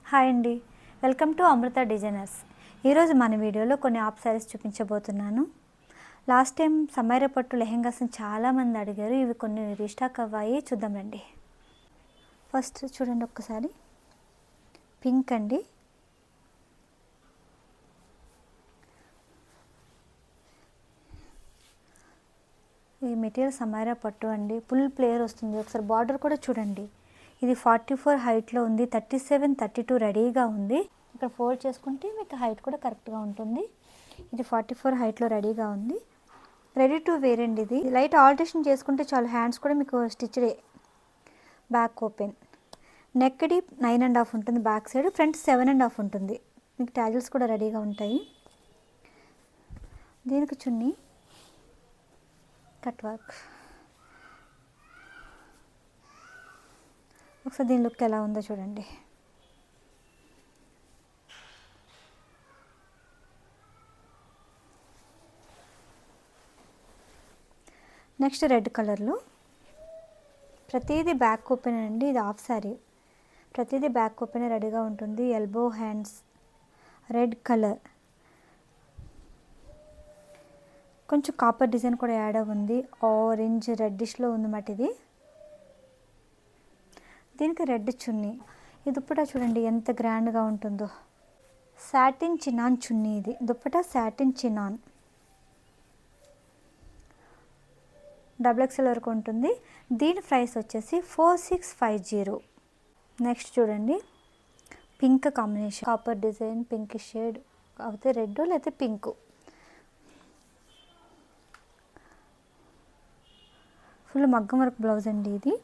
Hi అండి, welcome to Amrutha designers. ఈరోజు మన వీడియోలో కొన్ని ఆఫ్ శారీస్ చూపించబోతున్నాను. లాస్ట్ టైం సమైరా పట్టు లెహెంగాస్ని చాలామంది అడిగారు. ఇవి కొన్ని రీస్టాక్ అవ్వాయి, చూద్దాం రండి. ఫస్ట్ చూడండి ఒక్కసారి, పింక్ అండి. ఈ మెటీరియల్ సమైరా పట్టు అండి, ఫుల్ ప్లేయర్ వస్తుంది. ఒకసారి బార్డర్ కూడా చూడండి. ఇది 44 హైట్లో ఉంది, 37, 32 రెడీగా ఉంది. ఇక్కడ ఫోల్డ్ చేసుకుంటే మీకు హైట్ కూడా కరెక్ట్గా ఉంటుంది. ఇది 44 హైట్లో రెడీగా ఉంది. రెడీ టు వేర్ అండి. ఇది లైట్ ఆల్టరేషన్ చేసుకుంటే చాలు. హ్యాండ్స్ కూడా మీకు స్టిచ్డే, బ్యాక్ ఓపెన్, నెక్ డీప్ 9.5 ఉంటుంది బ్యాక్ సైడ్, ఫ్రంట్ 7.5 ఉంటుంది. మీకు ట్యాజిల్స్ కూడా రెడీగా ఉంటాయి. దీనికి చున్నీ కట్ వర్క్. ఒకసారి దీని లుక్ ఎలా ఉందో చూడండి. నెక్స్ట్ రెడ్ కలర్లో, ప్రతిదీ బ్యాక్ ఓపెన్ అండి. ఇది హాఫ్ శారీ, ప్రతిదీ బ్యాక్ ఓపెన్ రెడీగా ఉంటుంది. ఎల్బో హ్యాండ్స్, రెడ్ కలర్, కొంచెం కాపర్ డిజైన్ కూడా యాడ్ ఉంది. ఆరెంజ్ రెడ్డిష్లో ఉందన్నమాట ఇది. దీనికి రెడ్ చున్నీ. ఈ దుప్పటా చూడండి ఎంత గ్రాండ్గా ఉంటుందో. సాటిన్ చినాన్ చున్నీ. ఇది దుప్పటా సాటిన్ చినాన్, XXL వరకు ఉంటుంది. దీని ప్రైస్ వచ్చేసి 4650. నెక్స్ట్ చూడండి, pink combination, copper design, pink shade, అయితే రెడ్ లేకపోతే పింక్. ఫుల్ మగ్గం వర్క్ బ్లౌజ్ అండి. ఇది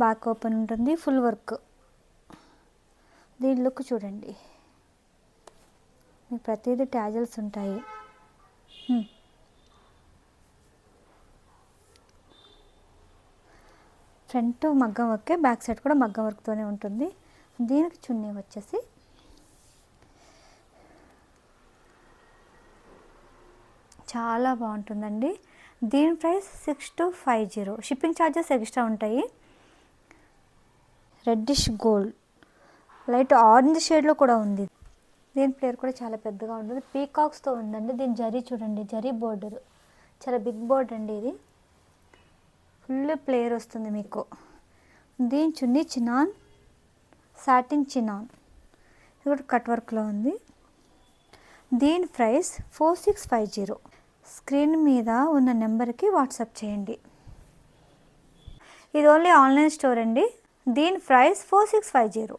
బ్యాక్ ఓపెన్ ఉంటుంది, ఫుల్ వర్క్. దీని లుక్ చూడండి, మీకు ప్రతిదీ ట్యాజల్స్ ఉంటాయి. ఫ్రంట్ మగ్గం వర్కే, బ్యాక్ సైడ్ కూడా మగ్గం వర్క్తోనే ఉంటుంది. దీనికి చున్నీ వచ్చేసి చాలా బాగుంటుందండి. దీని ప్రైస్ 6250. షిప్పింగ్ ఛార్జెస్ ఎక్స్ట్రా ఉంటాయి. రెడ్డిష్ గోల్డ్, లైట్ ఆరెంజ్ షేడ్లో కూడా ఉంది. దీని ప్లేయర్ కూడా చాలా పెద్దగా ఉంటుంది, పీకాక్స్తో ఉందండి. దీని జరీ చూడండి, జరీ బోర్డర్, చాలా బిగ్ బోర్డర్ అండి. ఇది ఫుల్ ప్లేయర్ వస్తుంది మీకు. దీని చున్నీ చినాన్, సాటిన్ చినాన్, ఇది కూడా కట్ వర్క్లో ఉంది. దీని ప్రైస్ 4650. స్క్రీన్ మీద ఉన్న నెంబర్కి వాట్సాప్ చేయండి. ఇది ఓన్లీ ఆన్లైన్ స్టోర్ అండి. దీని ప్రైస్ 4650.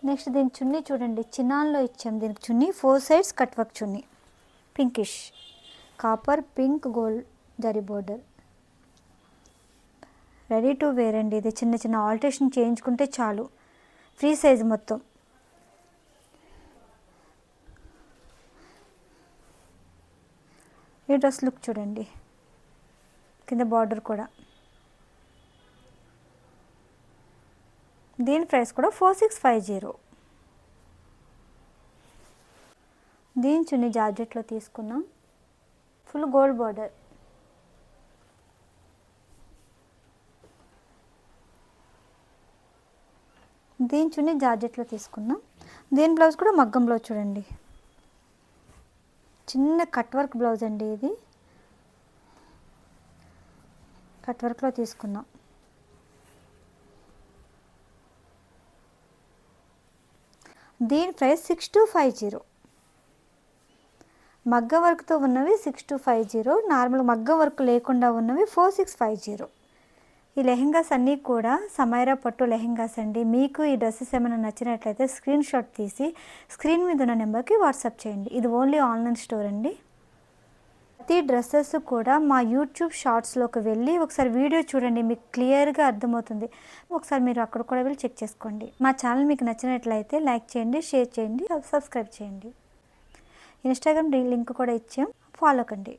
నెక్స్ట్ దీని చున్నీ చూడండి, చినాన్లో ఇచ్చాం. దీనికి chunni 4 sides cut work chunni, pinkish, copper, pink, gold zari border. Ready to wear అండి. ఇది చిన్న చిన్న ఆల్టరేషన్ చేయించుకుంటే చాలు. ఫ్రీ సైజ్ మొత్తం. ఈ డ్రెస్ లుక్ చూడండి, కింద బార్డర్ కూడా. దీని ప్రైస్ కూడా 4650. దీని చున్నీ జార్జెట్లో తీసుకున్నాం, ఫుల్ గోల్డ్ బార్డర్. దీని చున్నీ జార్జెట్లో తీసుకున్నాం. దీని బ్లౌజ్ కూడా మగ్గం బ్లౌజ్ చూడండి, చిన్న కట్ వర్క్ బ్లౌజ్ అండి. ఇది కట్ వర్క్లో తీసుకున్నాం. దీని ప్రైస్ 6250. మగ్గ వర్క్తో ఉన్నవి 6250, నార్మల్ మగ్గ వర్క్ లేకుండా ఉన్నవి 4650. ఈ లెహెంగాస్ అన్నీ కూడా సమైరా పట్టు లెహెంగాస్ అండి. మీకు ఈ డ్రెస్సెస్ ఏమైనా నచ్చినట్లయితే స్క్రీన్ షాట్ తీసి స్క్రీన్ మీద ఉన్న నెంబర్కి వాట్సాప్ చేయండి. ఇది ఓన్లీ ఆన్లైన్ స్టోర్ అండి. ప్రతి డ్రెస్సెస్ కూడా మా యూట్యూబ్ షార్ట్స్లోకి వెళ్ళి ఒకసారి వీడియో చూడండి, మీకు క్లియర్గా అర్థమవుతుంది. ఒకసారి మీరు అక్కడ కూడా వెళ్ళి చెక్ చేసుకోండి. మా ఛానల్ మీకు నచ్చినట్లయితే లైక్ చేయండి, షేర్ చేయండి, సబ్స్క్రైబ్ చేయండి. ఇన్స్టాగ్రామ్ లింక్ కూడా ఇచ్చాం, ఫాలో కండి.